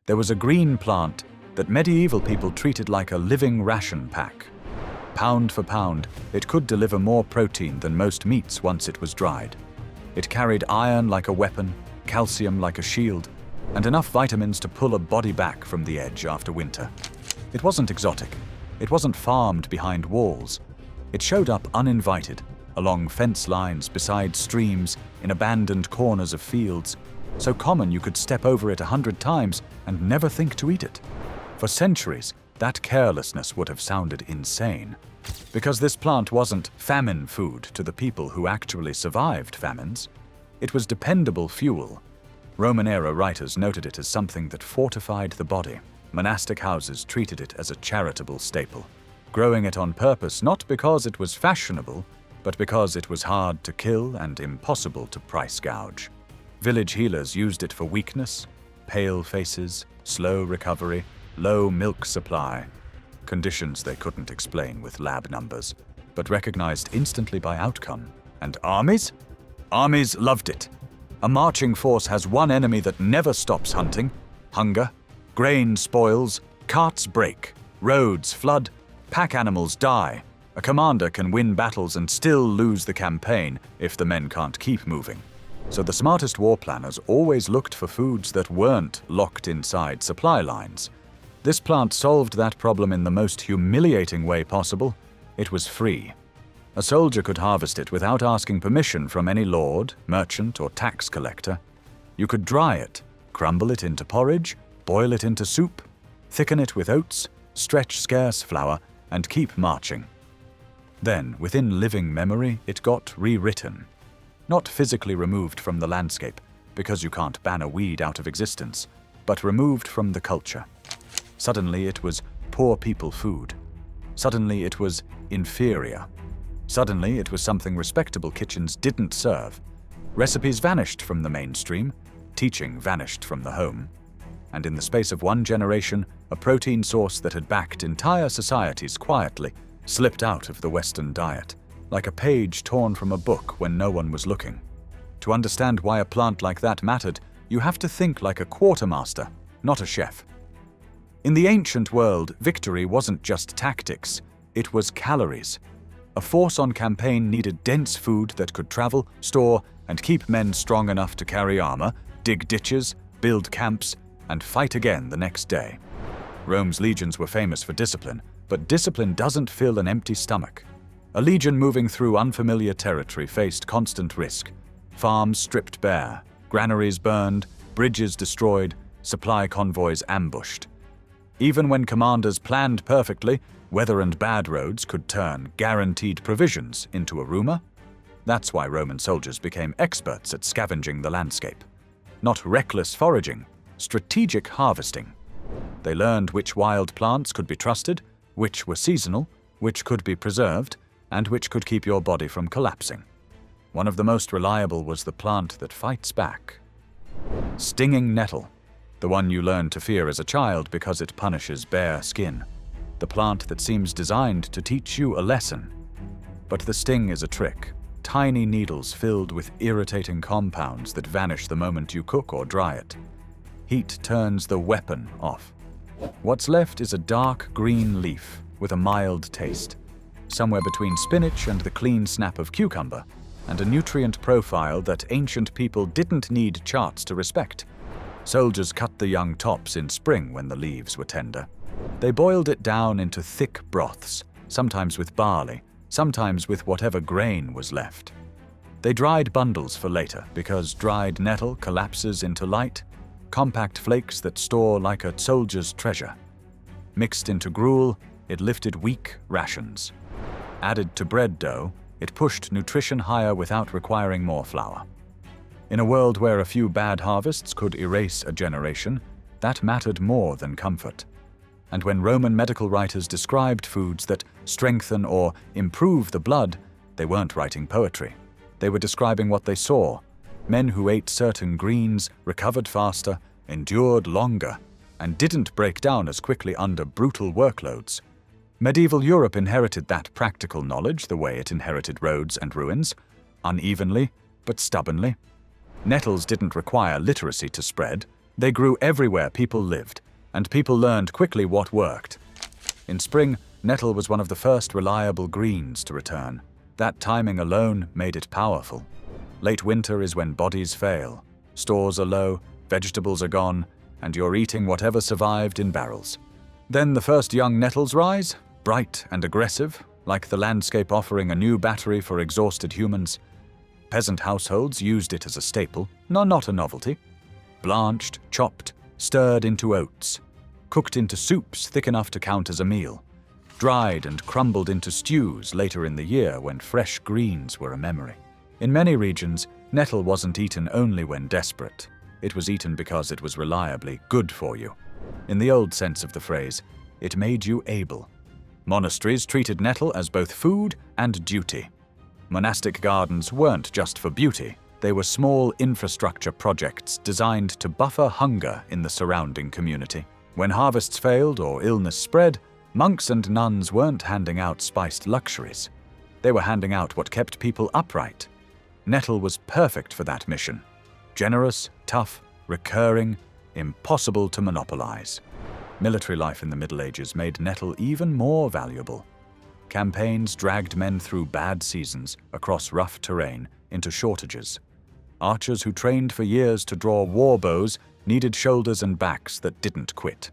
There was a green plant that medieval people treated like a living ration pack. Pound for pound, it could deliver more protein than most meats once it was dried. It carried iron like a weapon, calcium like a shield, and enough vitamins to pull a body back from the edge after winter. It wasn't exotic. It wasn't farmed behind walls. It showed up uninvited, along fence lines, beside streams, in abandoned corners of fields, so common you could step over it 100 times and never think to eat it. For centuries, that carelessness would have sounded insane, because this plant wasn't famine food to the people who actually survived famines. It was dependable fuel. Roman-era writers noted it as something that fortified the body. Monastic houses treated it as a charitable staple, growing it on purpose not because it was fashionable, but because it was hard to kill and impossible to price gouge. Village healers used it for weakness, pale faces, slow recovery, low milk supply, conditions they couldn't explain with lab numbers, but recognized instantly by outcome. And armies? Armies loved it. A marching force has one enemy that never stops hunting: hunger. Grain spoils, carts break, roads flood, pack animals die. A commander can win battles and still lose the campaign if the men can't keep moving. So the smartest war planners always looked for foods that weren't locked inside supply lines. This plant solved that problem in the most humiliating way possible. It was free. A soldier could harvest it without asking permission from any lord, merchant, or tax collector. You could dry it, crumble it into porridge, boil it into soup, thicken it with oats, stretch scarce flour, and keep marching. Then, within living memory, it got rewritten. Not physically removed from the landscape, because you can't ban a weed out of existence, but removed from the culture. Suddenly it was poor people food. Suddenly it was inferior. Suddenly it was something respectable kitchens didn't serve. Recipes vanished from the mainstream, teaching vanished from the home. And in the space of one generation, a protein source that had backed entire societies quietly slipped out of the Western diet, like a page torn from a book when no one was looking. To understand why a plant like that mattered, you have to think like a quartermaster, not a chef. In the ancient world, victory wasn't just tactics, it was calories. A force on campaign needed dense food that could travel, store, and keep men strong enough to carry armor, dig ditches, build camps, and fight again the next day. Rome's legions were famous for discipline, but discipline doesn't fill an empty stomach. A legion moving through unfamiliar territory faced constant risk. Farms stripped bare, granaries burned, bridges destroyed, supply convoys ambushed. Even when commanders planned perfectly, weather and bad roads could turn guaranteed provisions into a rumor. That's why Roman soldiers became experts at scavenging the landscape. Not reckless foraging, strategic harvesting. They learned which wild plants could be trusted, which were seasonal, which could be preserved, and which could keep your body from collapsing. One of the most reliable was the plant that fights back. Stinging nettle, the one you learn to fear as a child because it punishes bare skin. The plant that seems designed to teach you a lesson. But the sting is a trick. Tiny needles filled with irritating compounds that vanish the moment you cook or dry it. Heat turns the weapon off. What's left is a dark green leaf with a mild taste, somewhere between spinach and the clean snap of cucumber, and a nutrient profile that ancient people didn't need charts to respect. Soldiers cut the young tops in spring when the leaves were tender. They boiled it down into thick broths, sometimes with barley, sometimes with whatever grain was left. They dried bundles for later because dried nettle collapses into light, compact flakes that store like a soldier's treasure. Mixed into gruel, it lifted weak rations. Added to bread dough, it pushed nutrition higher without requiring more flour. In a world where a few bad harvests could erase a generation, that mattered more than comfort. And when Roman medical writers described foods that strengthen or improve the blood, they weren't writing poetry. They were describing what they saw. Men who ate certain greens recovered faster, endured longer, and didn't break down as quickly under brutal workloads. Medieval Europe inherited that practical knowledge the way it inherited roads and ruins, unevenly but stubbornly. Nettles didn't require literacy to spread. They grew everywhere people lived, and people learned quickly what worked. In spring, nettle was one of the first reliable greens to return. That timing alone made it powerful. Late winter is when bodies fail. Stores are low, vegetables are gone, and you're eating whatever survived in barrels. Then the first young nettles rise, bright and aggressive, like the landscape offering a new battery for exhausted humans. Peasant households used it as a staple, not a novelty. Blanched, chopped, stirred into oats, cooked into soups thick enough to count as a meal, dried and crumbled into stews later in the year when fresh greens were a memory. In many regions, nettle wasn't eaten only when desperate. It was eaten because it was reliably good for you. In the old sense of the phrase, it made you able. Monasteries treated nettle as both food and duty. Monastic gardens weren't just for beauty. They were small infrastructure projects designed to buffer hunger in the surrounding community. When harvests failed or illness spread, monks and nuns weren't handing out spiced luxuries. They were handing out what kept people upright. Nettle was perfect for that mission. Generous, tough, recurring, impossible to monopolize. Military life in the Middle Ages made nettle even more valuable. Campaigns dragged men through bad seasons across rough terrain into shortages. Archers who trained for years to draw war bows needed shoulders and backs that didn't quit.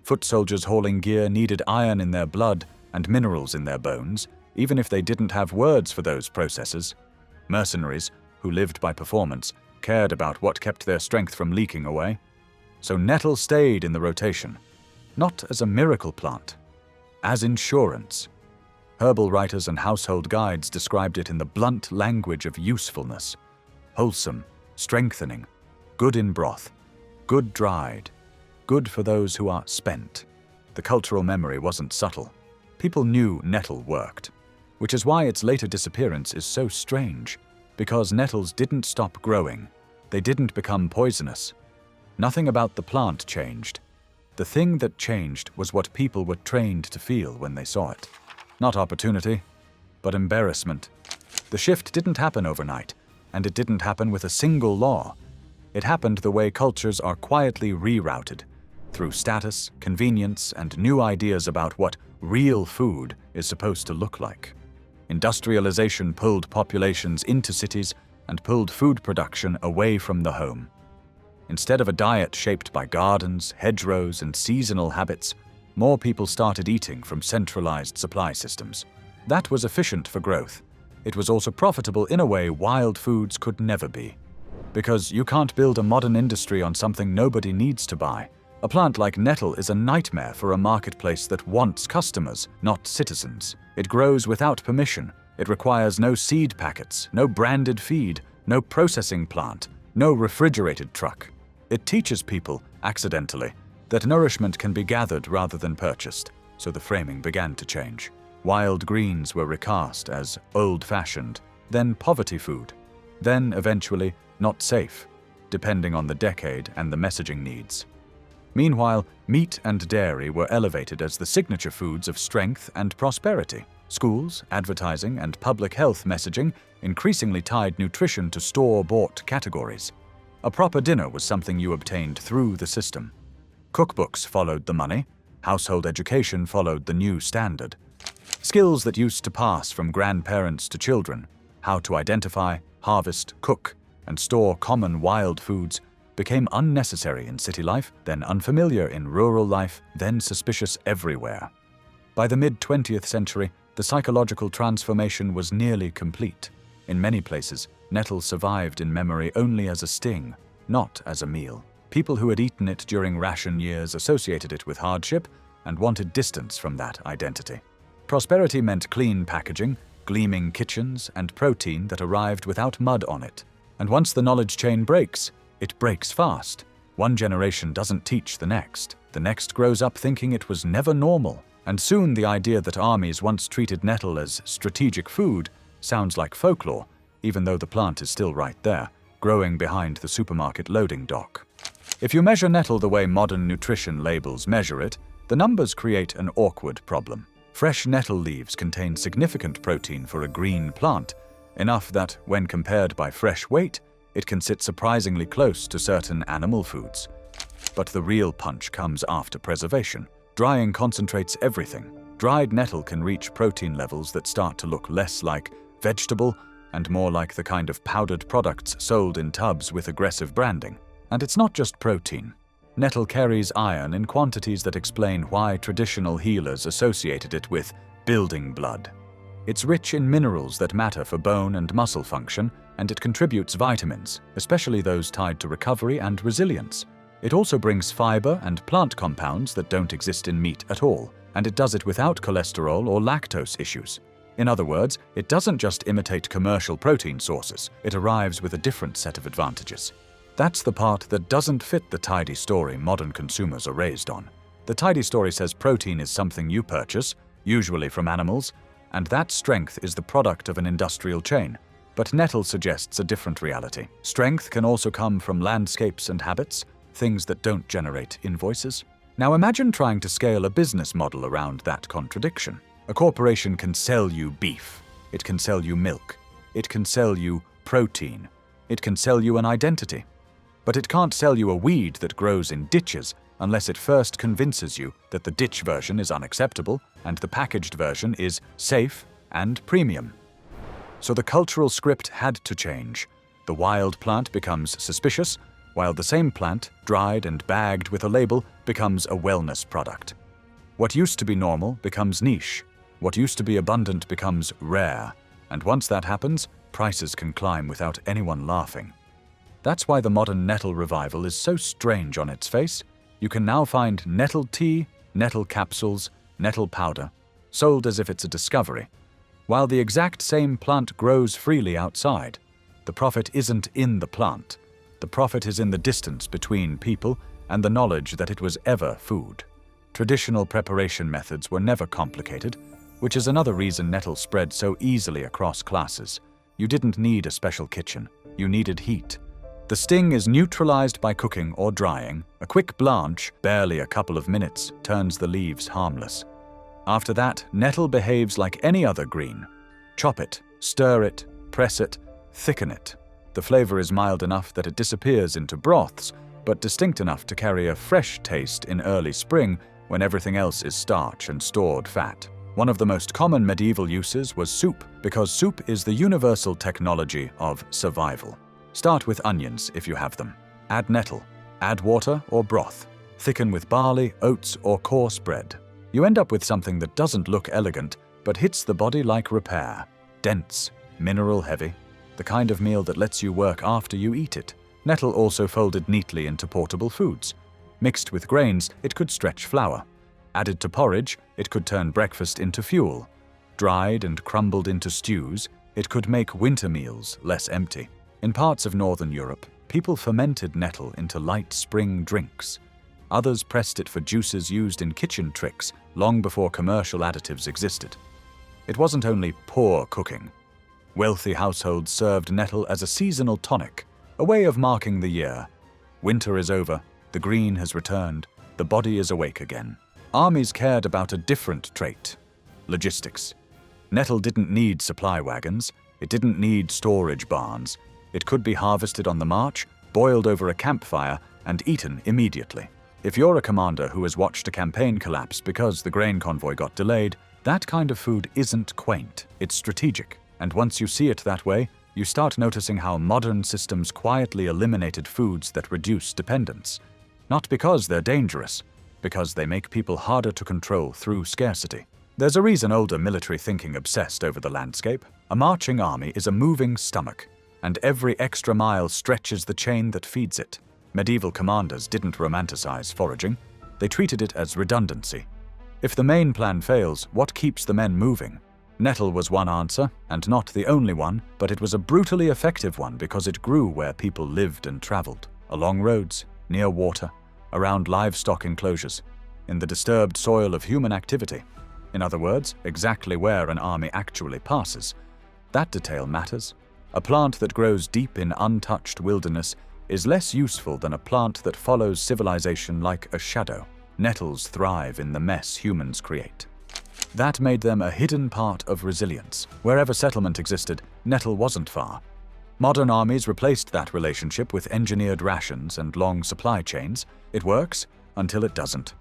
Foot soldiers hauling gear needed iron in their blood and minerals in their bones, even if they didn't have words for those processes. Mercenaries, who lived by performance, cared about what kept their strength from leaking away. So nettle stayed in the rotation, not as a miracle plant, as insurance. Herbal writers and household guides described it in the blunt language of usefulness. Wholesome, strengthening, good in broth, good dried, good for those who are spent. The cultural memory wasn't subtle. People knew nettle worked, which is why its later disappearance is so strange, because nettles didn't stop growing. They didn't become poisonous. Nothing about the plant changed. The thing that changed was what people were trained to feel when they saw it. Not opportunity, but embarrassment. The shift didn't happen overnight, and it didn't happen with a single law. It happened the way cultures are quietly rerouted, through status, convenience, and new ideas about what real food is supposed to look like. Industrialization pulled populations into cities and pulled food production away from the home. Instead of a diet shaped by gardens, hedgerows, and seasonal habits, more people started eating from centralized supply systems. That was efficient for growth. It was also profitable in a way wild foods could never be. Because you can't build a modern industry on something nobody needs to buy. A plant like nettle is a nightmare for a marketplace that wants customers, not citizens. It grows without permission. It requires no seed packets, no branded feed, no processing plant, no refrigerated truck. It teaches people, accidentally, that nourishment can be gathered rather than purchased, so the framing began to change. Wild greens were recast as old-fashioned, then poverty food, then eventually not safe, depending on the decade and the messaging needs. Meanwhile, meat and dairy were elevated as the signature foods of strength and prosperity. Schools, advertising, and public health messaging increasingly tied nutrition to store-bought categories. A proper dinner was something you obtained through the system. Cookbooks followed the money. Household education followed the new standard. Skills that used to pass from grandparents to children, how to identify, harvest, cook, and store common wild foods, became unnecessary in city life, then unfamiliar in rural life, then suspicious everywhere. By the mid-20th century, the psychological transformation was nearly complete. In many places, nettle survived in memory only as a sting, not as a meal. People who had eaten it during ration years associated it with hardship and wanted distance from that identity. Prosperity meant clean packaging, gleaming kitchens, and protein that arrived without mud on it. And once the knowledge chain breaks, it breaks fast. One generation doesn't teach the next. The next grows up thinking it was never normal. And soon the idea that armies once treated nettle as strategic food sounds like folklore, even though the plant is still right there, growing behind the supermarket loading dock. If you measure nettle the way modern nutrition labels measure it, the numbers create an awkward problem. Fresh nettle leaves contain significant protein for a green plant, enough that, when compared by fresh weight, it can sit surprisingly close to certain animal foods. But the real punch comes after preservation. Drying concentrates everything. Dried nettle can reach protein levels that start to look less like vegetable and more like the kind of powdered products sold in tubs with aggressive branding. And it's not just protein. Nettle carries iron in quantities that explain why traditional healers associated it with building blood. It's rich in minerals that matter for bone and muscle function, and it contributes vitamins, especially those tied to recovery and resilience. It also brings fiber and plant compounds that don't exist in meat at all, and it does it without cholesterol or lactose issues. In other words, it doesn't just imitate commercial protein sources, it arrives with a different set of advantages. That's the part that doesn't fit the tidy story modern consumers are raised on. The tidy story says protein is something you purchase, usually from animals, and that strength is the product of an industrial chain. But nettle suggests a different reality. Strength can also come from landscapes and habits, things that don't generate invoices. Now imagine trying to scale a business model around that contradiction. A corporation can sell you beef. It can sell you milk. It can sell you protein. It can sell you an identity. But it can't sell you a weed that grows in ditches unless it first convinces you that the ditch version is unacceptable and the packaged version is safe and premium. So the cultural script had to change. The wild plant becomes suspicious, while the same plant, dried and bagged with a label, becomes a wellness product. What used to be normal becomes niche. What used to be abundant becomes rare. And once that happens, prices can climb without anyone laughing. That's why the modern nettle revival is so strange on its face. You can now find nettle tea, nettle capsules, nettle powder, sold as if it's a discovery. While the exact same plant grows freely outside, the profit isn't in the plant. The profit is in the distance between people and the knowledge that it was ever food. Traditional preparation methods were never complicated, which is another reason nettle spread so easily across classes. You didn't need a special kitchen. You needed heat. The sting is neutralized by cooking or drying. A quick blanch, barely a couple of minutes, turns the leaves harmless. After that, nettle behaves like any other green. Chop it, stir it, press it, thicken it. The flavor is mild enough that it disappears into broths, but distinct enough to carry a fresh taste in early spring when everything else is starch and stored fat. One of the most common medieval uses was soup, because soup is the universal technology of survival. Start with onions if you have them. Add nettle. Add water or broth. Thicken with barley, oats, or coarse bread. You end up with something that doesn't look elegant, but hits the body like repair. Dense, mineral heavy. The kind of meal that lets you work after you eat it. Nettle also folded neatly into portable foods. Mixed with grains, it could stretch flour. Added to porridge, it could turn breakfast into fuel. Dried and crumbled into stews, it could make winter meals less empty. In parts of northern Europe, people fermented nettle into light spring drinks. Others pressed it for juices used in kitchen tricks long before commercial additives existed. It wasn't only poor cooking. Wealthy households served nettle as a seasonal tonic, a way of marking the year. Winter is over, the green has returned, the body is awake again. Armies cared about a different trait: logistics. Nettle didn't need supply wagons, it didn't need storage barns. It could be harvested on the march, boiled over a campfire, and eaten immediately. If you're a commander who has watched a campaign collapse because the grain convoy got delayed, that kind of food isn't quaint, it's strategic. And once you see it that way, you start noticing how modern systems quietly eliminated foods that reduce dependence. Not because they're dangerous, because they make people harder to control through scarcity. There's a reason older military thinking obsessed over the landscape. A marching army is a moving stomach, and every extra mile stretches the chain that feeds it. Medieval commanders didn't romanticize foraging. They treated it as redundancy. If the main plan fails, what keeps the men moving? Nettle was one answer, and not the only one, but it was a brutally effective one because it grew where people lived and traveled, along roads, near water, around livestock enclosures, in the disturbed soil of human activity. In other words, exactly where an army actually passes. That detail matters. A plant that grows deep in untouched wilderness is less useful than a plant that follows civilization like a shadow. Nettles thrive in the mess humans create. That made them a hidden part of resilience. Wherever settlement existed, nettle wasn't far. Modern armies replaced that relationship with engineered rations and long supply chains. It works until it doesn't.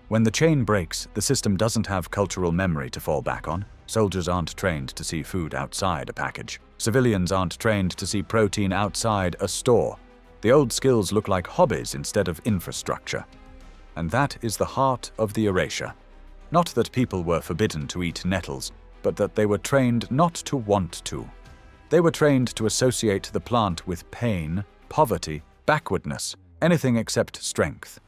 When the chain breaks, the system doesn't have cultural memory to fall back on. Soldiers aren't trained to see food outside a package. Civilians aren't trained to see protein outside a store. The old skills look like hobbies instead of infrastructure. And that is the heart of the erasure. Not that people were forbidden to eat nettles, but that they were trained not to want to. They were trained to associate the plant with pain, poverty, backwardness, anything except strength.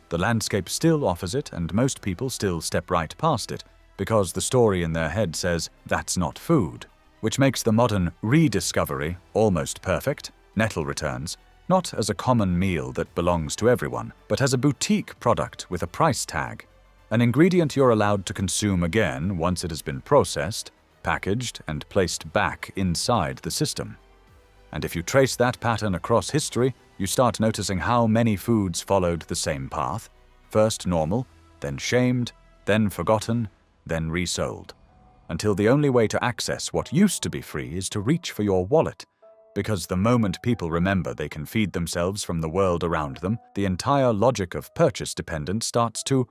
The landscape still offers it, and most people still step right past it, because the story in their head says, that's not food, which makes the modern rediscovery almost perfect. Nettle returns, not as a common meal that belongs to everyone, but as a boutique product with a price tag, an ingredient you're allowed to consume again once it has been processed, packaged, and placed back inside the system. And if you trace that pattern across history, you start noticing how many foods followed the same path: first normal, then shamed, then forgotten, then resold, until the only way to access what used to be free is to reach for your wallet. Because the moment people remember they can feed themselves from the world around them, the entire logic of purchase dependence starts to